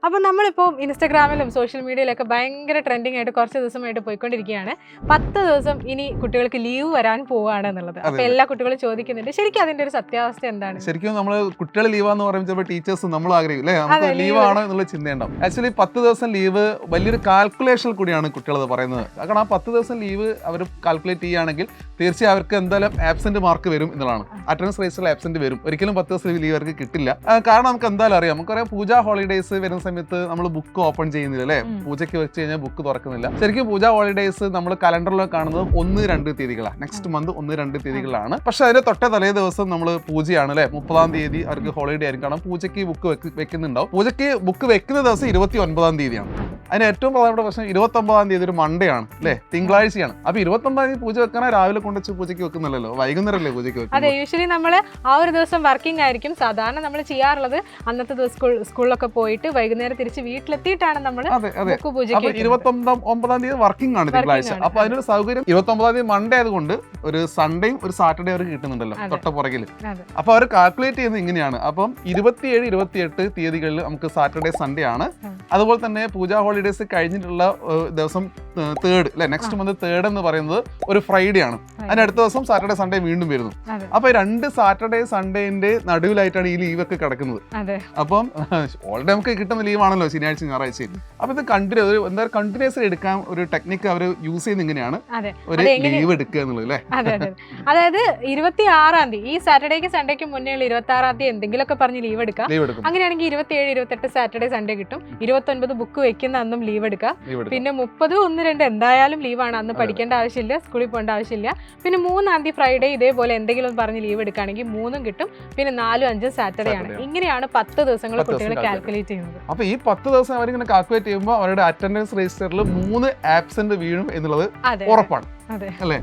അപ്പോൾ നമ്മളിപ്പോൾ ഇൻസ്റ്റാഗ്രാമിലും സോഷ്യൽ മീഡിയയിലൊക്കെ ഭയങ്കര ട്രെൻഡിങ് ആയിട്ട് കുറച്ച് ദിവസമായിട്ട് പോയിക്കൊണ്ടിരിക്കുകയാണ് 10 ദിവസം ഇനി കുട്ടികൾക്ക് ലീവ് വരാൻ പോവുകയാണ് എന്നുള്ളത്. അപ്പോൾ എല്ലാ കുട്ടികളും ചോദിക്കുന്നുണ്ട്, ശരിക്കും അതിന്റെ ഒരു സത്യാവസ്ഥ എന്താണ്? ശരിക്കും നമ്മൾ കുട്ടികൾ ലീവാന്ന് പറയുമ്പോൾ ചിലപ്പോൾ ടീച്ചേഴ്സ് നമ്മൾ ആഗ്രഹിക്കും അല്ലേ, നമുക്ക് ലീവാണ് എന്നുള്ള ചിന്തയുണ്ടാവും. ആക്ച്വലി 10 ദിവസം ലീവ് വലിയൊരു കാൽക്കുലേഷൻ കൂടിയാണ് കുട്ടികൾ പറയുന്നത്. കാരണം ആ 10 ദിവസം ലീവ് അവർ കാൽക്കുലേറ്റ് ചെയ്യുകയാണെങ്കിൽ തീർച്ചയായും അവർക്ക് എന്തായാലും ആബ്സെന്റ് മാർക്ക് വരും എന്നുള്ളതാണ്. അറ്റൻഡൻസ് റേസിൽ ആബ്സെന്റ് വരും. ഒരിക്കലും 10 ദിവസം ലീവ് അവർക്ക് കിട്ടില്ല. കാരണം നമുക്ക് എന്തായാലും അറിയാം, നമുക്കറിയാം പൂജ ഹോളിഡേയ്സ് വരുന്ന സമയത്ത് നമ്മൾ ബുക്ക് ഓപ്പൺ ചെയ്യുന്നില്ല അല്ലേ, പൂജയ്ക്ക് വെച്ച് കഴിഞ്ഞാൽ ബുക്ക് തുറക്കുന്നില്ല. ശരിക്കും പൂജ ഹോളിഡേയ്സ് നമ്മൾ കലണ്ടറിൽ കാണുന്നത് 1-2 തീയതികളാണ്, നെക്സ്റ്റ് മന്ത് 1-2 തീയതികളാണ്. പക്ഷെ അതിന്റെ തലേ ദിവസം നമ്മൾ പൂജയാണ് അല്ലെ, 30-ാം തീയതി അവർക്ക് ഹോളിഡേ ആയിരിക്കും. കാരണം പൂജയ്ക്ക് ബുക്ക് വെക്കുന്നുണ്ടാവും. പൂജയ്ക്ക് ബുക്ക് വെക്കുന്ന ദിവസം 29-ാം തീയതിയാണ്. അതിന് ഏറ്റവും പ്രധാനപ്പെട്ട പ്രശ്നം 29-ാം തീയതി ഒരു മൺഡേ ആണ് അല്ലെ, തിങ്കളാഴ്ചയാണ്. അപ്പൊ 29-ാം തീയതി പൂജ വെക്കാനാ രാവിലെ കൊണ്ടുവച്ച് പൂജയ്ക്ക് വെക്കുന്നില്ലല്ലോ, വൈകുന്നേരമല്ലേ പൂജയ്ക്ക് വെക്കുന്നത്. അതെ, യൂഷ്വലി നമ്മൾ ആ ഒരു ദിവസം വർക്കിംഗ് ആയിരിക്കും. സാധാരണ നമ്മൾ ചെയ്യാറുള്ളത് അന്നത്തെ ദിവസം സ്കൂളിലൊക്കെ പോയിട്ട് വൈകുന്നേരം തിരിച്ച് വീട്ടിലെത്തിയിട്ടാണ് നമ്മൾ പൂജ. 29-ാം തീയതി വർക്കിംഗ് ആണ് തിങ്കളാഴ്ച. അപ്പൊ അതിനൊരു സൗകര്യം 29-ാം തീയതി മൺഡേ ആയതുകൊണ്ട് ഒരു സൺഡേയും ഒരു സാറ്റർഡേ അവർക്ക് കിട്ടുന്നുണ്ടല്ലോ തൊട്ട പുറകിൽ. അപ്പൊ അവർ കാൽക്കുലേറ്റ് ചെയ്യുന്നത് ഇങ്ങനെയാണ്. അപ്പം 27-28 തീയതികളിൽ നമുക്ക് സാറ്റർഡേ സൺഡേ ആണ്. അതുപോലെ തന്നെ പൂജ ഹോളിഡേസ് കഴിഞ്ഞിട്ടുള്ള ദിവസം 3rd അല്ലെ, നെക്സ്റ്റ് മന്ത് 3rd എന്ന് പറയുന്നത് ഒരു ഫ്രൈഡേ ആണ്. അതിന്റെ അടുത്ത ദിവസം സാറ്റർഡേ സൺഡേ വീണ്ടും വരുന്നു. അപ്പൊ 2 സാറ്റർഡേ സൺഡേന്റെ നടുവിലായിട്ടാണ് ഈ ലീവ് ഒക്കെ കിടക്കുന്നത്. അപ്പം ഓൾറെഡി നമുക്ക് കിട്ടുന്ന ലീവാണല്ലോ ശനിയാഴ്ച ഞായറാഴ്ച. അപ്പൊ ഇത് കണ്ടിന്യൂസ് എടുക്കാൻ ഒരു ടെക്നിക്ക് അവർ യൂസ് ചെയ്യുന്നത് ഇങ്ങനെയാണ്, ഒരു ലീവ് എടുക്കുക എന്നുള്ളത് അല്ലേ. അതായത് 26-ാം തീയതി, ഈ സാറ്റർഡേക്ക് സൺഡേക്ക് മുന്നേ ഉള്ള 26-ാം തീയതി എന്തെങ്കിലുമൊക്കെ പറഞ്ഞ് ലീവ് എടുക്കാം. അങ്ങനെയാണെങ്കിൽ 27-28 സാറ്റർഡേ സൺഡേ കിട്ടും. 29 ബുക്ക് വെക്കുന്ന അന്നും ലീവ് എടുക്കാം. പിന്നെ 30-1-2 എന്തായാലും ലീവാണ്, അന്ന് പഠിക്കേണ്ട ആവശ്യമില്ല, സ്കൂളിൽ പോകേണ്ട ആവശ്യമില്ല. പിന്നെ 3-ാം തീയതി ഫ്രൈഡേ ഇതേപോലെ എന്തെങ്കിലും പറഞ്ഞ് ലീവ് എടുക്കുകയാണെങ്കിൽ 3-ഉം കിട്ടും. പിന്നെ 4-5 സാറ്റർഡേ ആണ്. ഇങ്ങനെയാണ് 10 ദിവസങ്ങൾ കുട്ടികൾ കാൽക്കുലേറ്റ് ചെയ്യുന്നത്. അപ്പൊ ഈ 10 ദിവസം അവരിങ്ങനെ കാൽക്കുലേറ്റ് ചെയ്യുമ്പോൾ അവരുടെ അറ്റൻഡൻസ് രജിസ്റ്ററിൽ 3 ആബ്സെന്റ് വീഴും എന്നുള്ളത് ഉറപ്പാണ് അല്ലേ.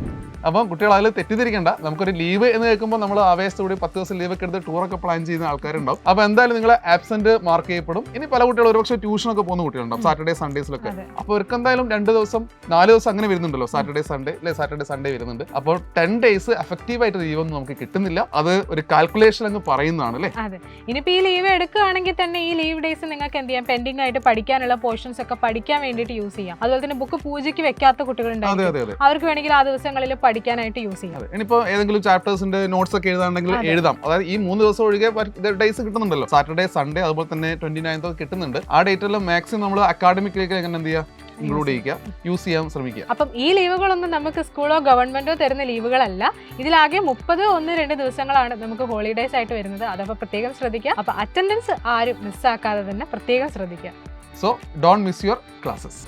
അപ്പം കുട്ടികൾ അതിൽ തെറ്റിദ്ധരിക്കേണ്ട. നമുക്കൊരു ലീവ് എന്ന് കേൾക്കുമ്പോൾ നമ്മൾ ആവേശത്തോടെ 10 ദിവസം ലീവ് ഒക്കെ എടുത്ത് ടൂറൊക്കെ പ്ലാൻ ചെയ്യുന്ന ആൾക്കാരുണ്ടാവും. അപ്പൊ എന്തായാലും നിങ്ങൾ ആബ്സെന്റ് മാർക്ക് ചെയ്യപ്പെടും. ഇനി പല കുട്ടികളും ഒരുപക്ഷെ ട്യൂഷനൊക്കെ പോകുന്ന കുട്ടികളുണ്ടാവും സാറ്റർഡേ സൺഡേസിലൊക്കെ. അപ്പൊ അവർക്ക് എന്തായാലും 2 ദിവസം 4 ദിവസം അങ്ങനെ വരുന്നുണ്ടല്ലോ, സാറ്റർഡേ സൺഡേ അല്ലെ, സാറ്റർഡേ സൺഡേ വരുന്നുണ്ട്. അപ്പോൾ 10 ഡേയ്സ് എഫക്റ്റീവ് ആയിട്ട് ലീവ് ഒന്നും നമുക്ക് കിട്ടുന്നില്ല. അത് ഒരു കാൽക്കുലേഷൻ അങ്ങ് പറയുന്നതാണ് അല്ലേ. അതെ, ഇനിയിപ്പോ ഈ ലീവ് എടുക്കുകയാണെങ്കിൽ തന്നെ ഈ ലീവ് ഡേയ്സ് നിങ്ങൾക്ക് എന്ത് ചെയ്യാം, പെൻഡിംഗ് ആയിട്ട് പഠിക്കാനുള്ള പോർഷൻസ് ഒക്കെ പഠിക്കാൻ വേണ്ടിയിട്ട് യൂസ് ചെയ്യാം. അതുപോലെ തന്നെ ബുക്ക് പൂജയ്ക്ക് വെക്കാത്ത കുട്ടികളുണ്ടാവും, അവർക്ക് വേണമെങ്കിൽ ആ ദിവസങ്ങളിൽ പഠിക്കാനായിട്ട് യൂസ് ചെയ്യാം. ഇനിയിപ്പോ ഏതെങ്കിലും ചാപ്റ്റേഴ്സിന്റെ നോട്ട്സ് ഒക്കെ എഴുതാണെങ്കിൽ എഴുതാം. അതായത് ഈ 3 ദിവസം ഒഴികെ ഡേയ്സ് കിട്ടുന്നുണ്ടല്ലോ, സാറ്റർഡേ സൺഡേ അതുപോലെ തന്നെ 29th കിട്ടുന്നുണ്ട്. ആ ഡേറ്റിലും മാക്സിമം നമ്മൾ അക്കാഡമിക്കിലേക്ക് എങ്ങനെ എന്ത് ചെയ്യുക, ഇൻക്ലൂഡ് ചെയ്യുക, യൂസ് ചെയ്യാൻ ശ്രമിക്കുക. അപ്പം ഈ ലീവുകളൊന്നും നമുക്ക് സ്കൂളോ ഗവൺമെന്റോ തരുന്ന ലീവുകളല്ല. ഇതിലാകെ 30-1-2 ദിവസങ്ങളാണ് നമുക്ക് ഹോളിഡേസ് ആയിട്ട് വരുന്നത്. അതപ്പോൾ പ്രത്യേകം ശ്രദ്ധിക്കുക. അപ്പൊ അറ്റൻഡൻസ് ആരും മിസ്സാക്കാതെ തന്നെ പ്രത്യേകം ശ്രദ്ധിക്കുക. So don't miss your classes.